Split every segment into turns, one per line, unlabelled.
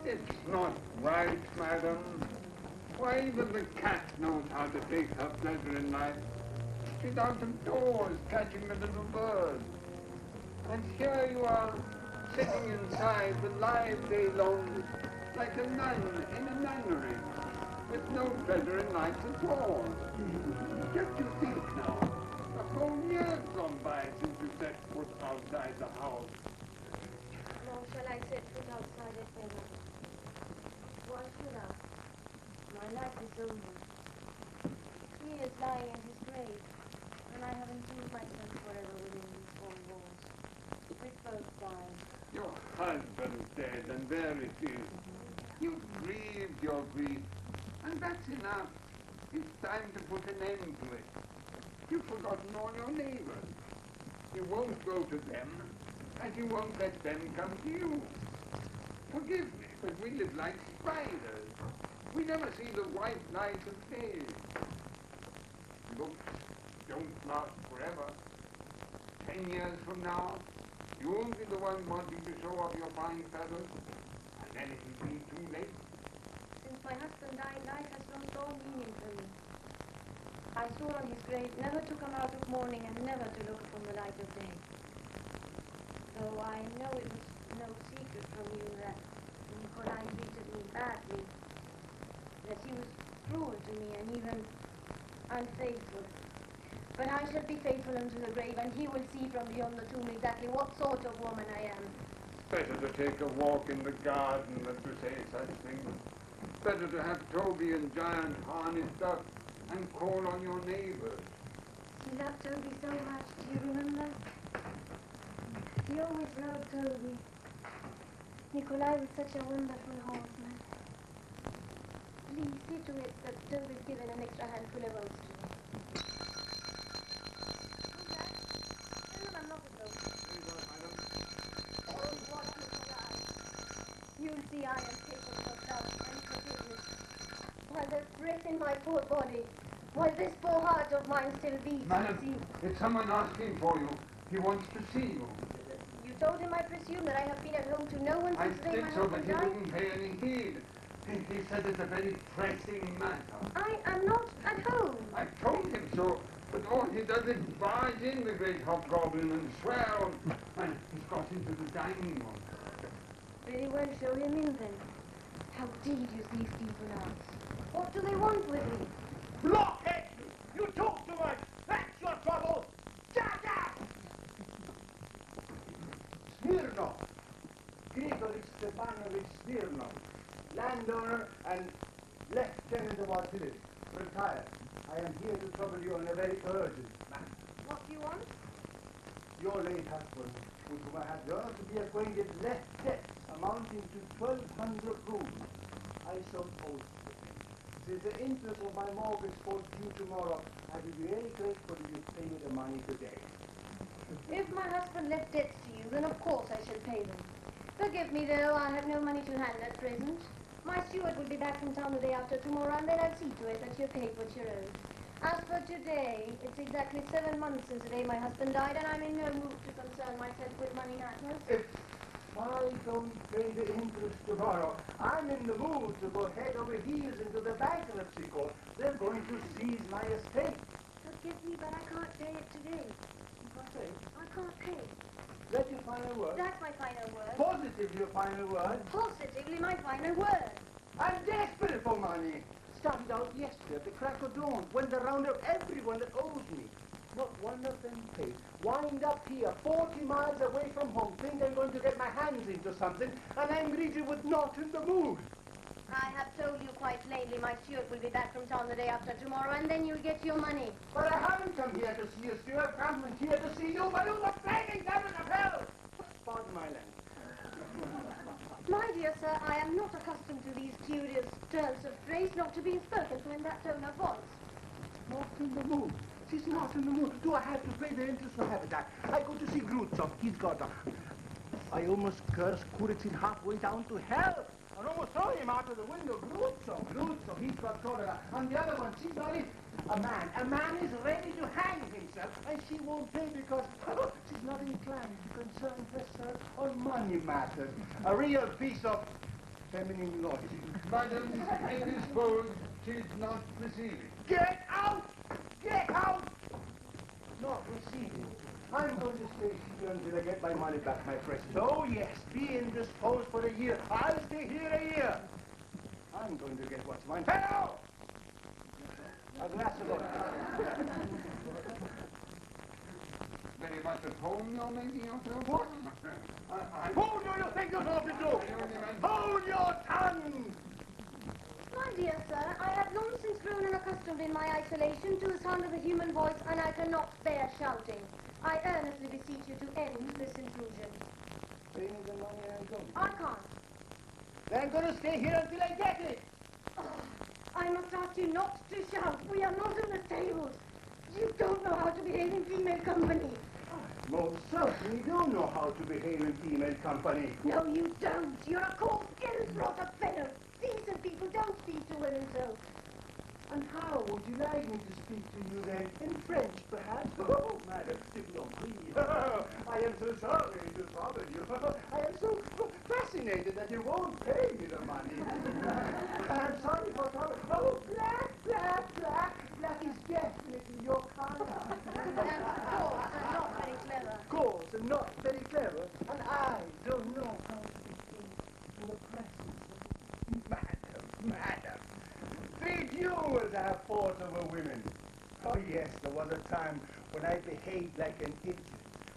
It's not right, madam. Why, even the cat knows how to take her pleasure in life. She's out of doors catching the little birds. And here you are, sitting inside the live day long, like a nun in a nunnery, with no pleasure in life at all. Just you think now, a whole year's gone by since you set foot outside the house.
Nor shall I set foot outside it ever. Why should I? My life is over. He is lying in his grave, and I have entombed myself forever within these four walls. We've both died.
Your husband's dead, and there it is. You've grieved your grief, and that's enough. It's time to put an end to it. You've forgotten all your neighbors. You won't go to them, and you won't let them come to you. Forgive me, but we live like spiders. We never see the white light of day. Looks don't last forever. 10 years from now, you'll be the one wanting to show off your fine feathers, and then it will be too late.
Since my husband died, life has lost all meaning for me. I swore on his grave never to come out of mourning and never to look upon the light of day. Though I know it was no secret from you that Nikolai treated me badly, that he was cruel to me and even unfaithful. But I shall be faithful unto the grave, and he will see from beyond the tomb exactly what sort of woman I am.
Better to take a walk in the garden than to say such things. Better to have Toby and Giant harnessed up and call on your neighbors.
He loved Toby so much, do you remember? He always loved Toby. Nikolai was such a wonderful horseman. Please see to it that Toby's given an extra handful of oats to me. You'll see I am capable of love and forgiveness. While there's breath in my poor body, while this poor heart of mine still beats.
Madam, it's someone asking for you. He wants to see you.
You told him, I presume, that I have been at home to no one since the day my
so, but
husband
he
died?
wouldn't pay any heed. He said it's a very pressing matter.
I am not at home.
I told him so, but all he does is barge in, the great hobgoblin, and swear on. And he's got into the dining room.
Very well, show him in then. How tedious these people are. What do they want with me?
Blockhead! You talk too much! That's your trouble! Shut up! Smirnov. Grigory Stepanovich Smirnov. Landowner and lieutenant of artillery. Retired. I am here to trouble you on a very urgent matter.
What do you want?
Your late husband, with whom I had the honor to be acquainted, left debts amounting to 1,200 rubles. I suppose. Since the interest of my mortgage falls due tomorrow, I will be very grateful if you pay me the money today.
If my husband left debts to you, then of course I shall pay them. Forgive me, though, I have no money to hand at present. My steward will be back from town the day after tomorrow, and then I'll see to it that you're paid what you're owed. As for today, it's exactly 7 months since the day my husband died, and I'm in no mood to concern myself with money matters.
If I don't pay the interest tomorrow, I'm in the mood to go head over heels into the bankruptcy court. They're going to seize my estate.
Forgive me, but I can't pay it today.
You can't pay?
I can't pay.
That's your final word?
That's my final word.
Positively your final word?
Positively my final word.
I'm desperate for money. Started out yesterday at the crack of dawn, went around of everyone that owes me. Not one of them paid. Wind up here, 40 miles away from home, think I'm going to get my hands into something, and I'm greeted with not in the mood.
I have told you quite plainly my steward will be back from town the day after tomorrow, and then you'll get your money.
But I haven't come here to see a steward. I've come here to see you, but you the flaming devil of hell! Pardon my language.
My dear sir, I am not accustomed to these curious turns of phrase, not to be spoken to in that tone of voice.
Not in the mood. She's not in the mood. Do I have to pay the interest for habitat? I go to see Grutsov. He's got a... I almost cursed Kuritzin halfway down to hell. I almost throw him out of the window. Grutsov, he's got cholera. And the other one, she's not it. A man is ready to hang himself, and she won't pay because she's not inclined to concern herself on money matters. A real piece of feminine logic.
Madam, indisposed, 'tis not receiving.
Get out! Get out! Not receiving. I'm going to stay here until I get my money back, my precious. Oh, yes, be indisposed for a year. I'll stay here a year. I'm going to get what's mine. Hello! A glass of water.
Very much at home you're making yourself?
What? Who do you think you're talking to? Hold your tongue!
My dear sir, I have long since grown unaccustomed in my isolation to the sound of a human voice, and I cannot bear shouting. I earnestly beseech you to end this intrusion.
Pay me the money and I'm going.
I can't.
Then I'm going to stay here until I get it.
I must ask you not to shout. We are not in the tables. You don't know how to behave in female company.
Most certainly don't know how to behave in female company.
No, you don't. You're a coarse, ill-brought-up fellow. Decent people don't speak to women so.
And how would you like me to speak to you then? In French, perhaps? Oh, madam, s'il vous plaît. I am so sorry to bother you. I am so fascinated that you won't pay me the money. I'm sorry for trouble. Oh, black, black, black. Black is definitely your color.
That's coarse and not very clever.
Coarse and not very clever. And I don't know how to behave in the presence of... Madam. Treat you as I have fought over women. Oh yes, there was a time when I behaved like an idiot.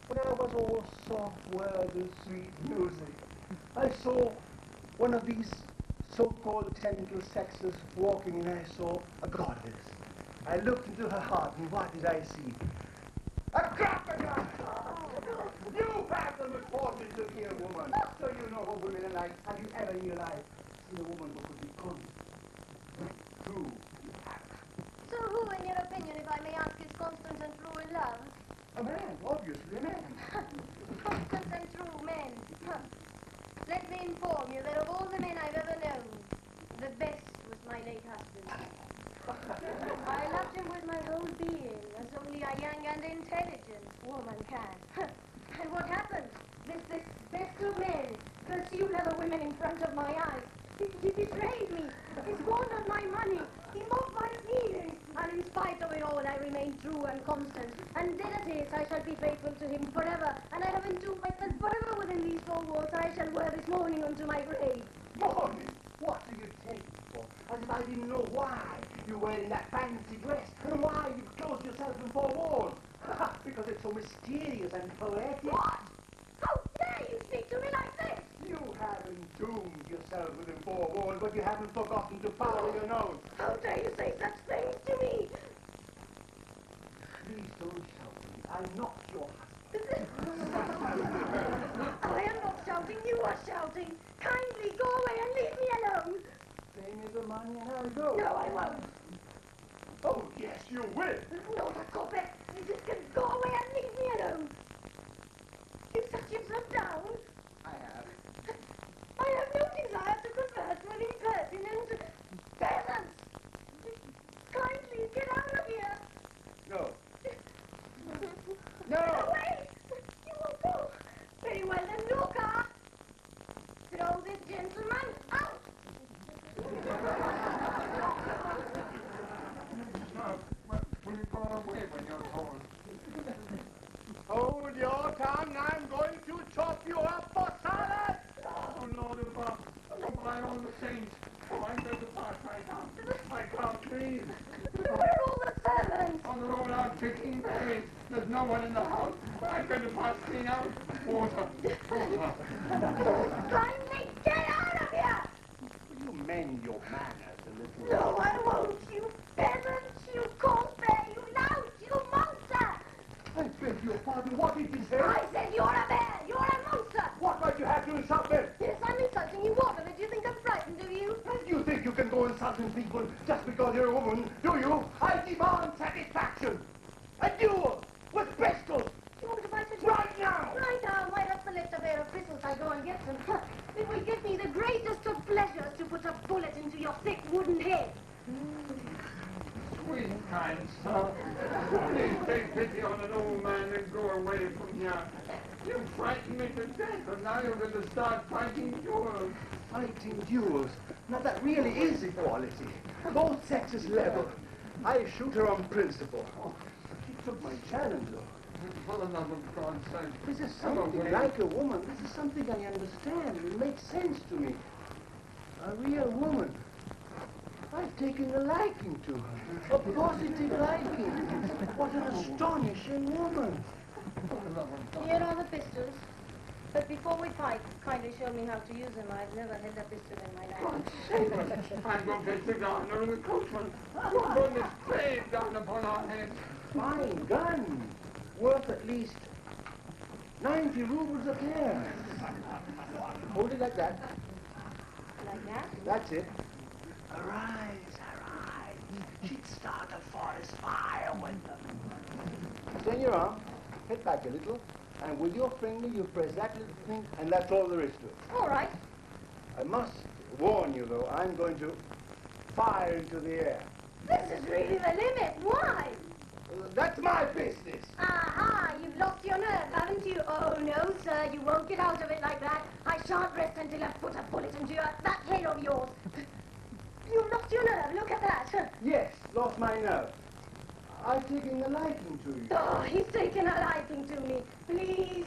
When I was all soft words and sweet music. I saw one of these so-called technical sexes walking and I saw a goddess. I looked into her heart and what did I see? A crocodile! You have the misfortune to be a woman. So you know what women are like. Have you ever in your life seen a woman who could be constant? True.
So who, in your opinion, if I may ask, is constant and true in love?
A man, obviously a man.
Constant and true men. Let me inform you that of all the men I've ever known, the best was my late husband. I loved him with my whole being, as only a young and intelligent woman can. And what happened? This best of men pursued other women in front of my eyes. He betrayed me. He squandered my money. He mocked my feelings. And in spite of it all, I remained true and constant. And dead as is, I shall be faithful to him forever. And I have entombed myself forever within these four walls I shall wear this morning unto my grave.
Morning? What do you take me for? As if I didn't know why you're wearing that fancy dress and why you've closed yourself in four walls. Because it's so mysterious and poetic.
What? How dare you speak to me like this?
You haven't doomed yourself within four walls, but you haven't forgotten to powder your nose.
How dare you say such things to me?
Please don't shout at me. I'm not your husband.
I am not shouting. You are shouting. Kindly go away and leave me alone.
Pay me the money and I'll go.
No, I won't.
Oh, yes, you will.
Not a copper. You just can go away and leave me alone. You've shut yourself down.
I have.
I have no desire to converse with impertinent peasants. Kindly get out of here.
No.
No, wait. You won't go. Very well then, Luka. Throw this gentleman out.
Will you go away when you're told?
Hold your tongue. I'm going to chop you up for salad.
Oh, Lord above. Oh, by all the saints. Oh, I'm going to pass right now. I can't breathe.
Where are all the servants?
On the road out kicking berries. There's no one in the house. I'm going to pass clean out. Water.
Kindly get out of here.
Will you mend your manners a little?
No, I won't, you peasants, you cornfare, you lout, you monster!
I beg your pardon. What did you say?
I said you're a bear, you're a monster!
What might you have to insult them?
Yes, I'm insulting you. What of it? Do you think I'm frightened, do you?
And you think you can go insulting people just because you're a woman, do you? I demand satisfaction. A duel with pistols.
You want to fight with
Right now!
Right now, why that's the left a pair of pistols I go and get them. It will give me the greatest of pleasures to put a bullet into your thick wooden head.
Sweet kind sir. Please take pity on an old man and go away from here. You frightened me to death, and now you're going to start fighting duels.
Fighting duels. Now that really is equality. Both sexes level. I shoot her on principle. Oh, she took my challenge, though.
For the love of God's sake.
This is something like a woman. This is something I understand. It makes sense to me. A real woman. I've taken a liking to her. A positive liking. What an astonishing woman.
Here are the pistols. But before we fight, kindly show me how to use them. I've never had a pistol in my life.
I'm going to get the gardener and the coachman. We're going to spray down upon our heads.
Fine gun. Worth at least 90 rubles a pair. Hold it like that.
Like that?
That's it. Arise, arise. She'd start a forest fire with them. Extend your arm. Head back a little. And with your finger, you press that little thing, and that's all there is to it.
All right.
I must warn you, though, I'm going to fire into the air.
This is really the limit. Why?
That's my business.
Aha, you've lost your nerve, haven't you? Oh, no, sir, you won't get out of it like that. I shan't rest until I've put a bullet into that head of yours. You've lost your nerve, look at that.
Yes, lost my nerve. I've taken a liking to you.
Oh, he's taken a liking to me. Please.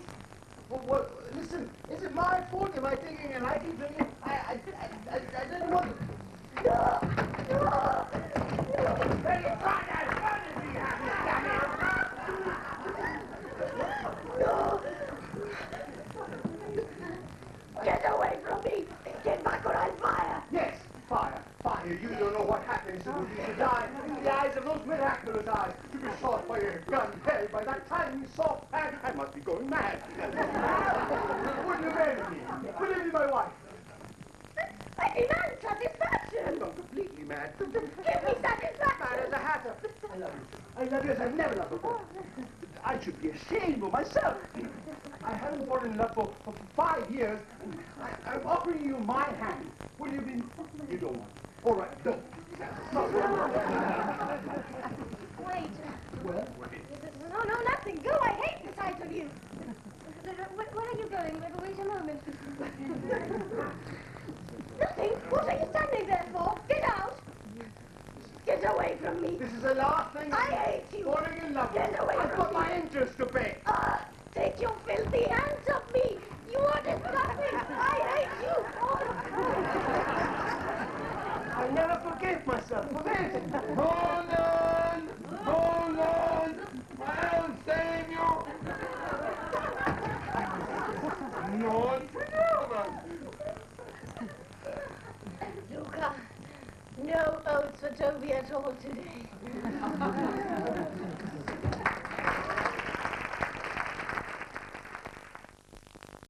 Well, listen, is it my fault? Am I taking a liking to you? I didn't want to...
No, no,
Well, you can't have fun if you have it, damn
no. Get away from me. Get back or I'll fire.
Yes, fire, fire. You don't know what happens if you die in the eyes of those miraculous eyes. To be shot by a gun held by that tiny soft hand. I must be going mad. Wouldn't you marry me? Will you be my wife?
I demand satisfaction.
I'm not completely mad.
Give me satisfaction.
Mad as a hatter. I love you. I love you as I've never loved before. I should be ashamed of myself. I haven't fallen in love for 5 years. I'm offering you my hand. Will you be... You don't want it. All right, don't.
Wait.
Well?
No, nothing. Go. I hate the sight of you. Where are you going? Wait a moment. Nothing. What are you standing there for? Get out. Get away from me.
This is the last thing...
I hate you.
Falling in love with
Get
you.
away
I've
from
got
me.
my interest to pay.
Take your filthy hands off me. You are disgusting. I hate you.
I never forgave myself for this.
Hold on! Hold on! I'll save you! Not forever!
Luka, no oaths for Toby at all today.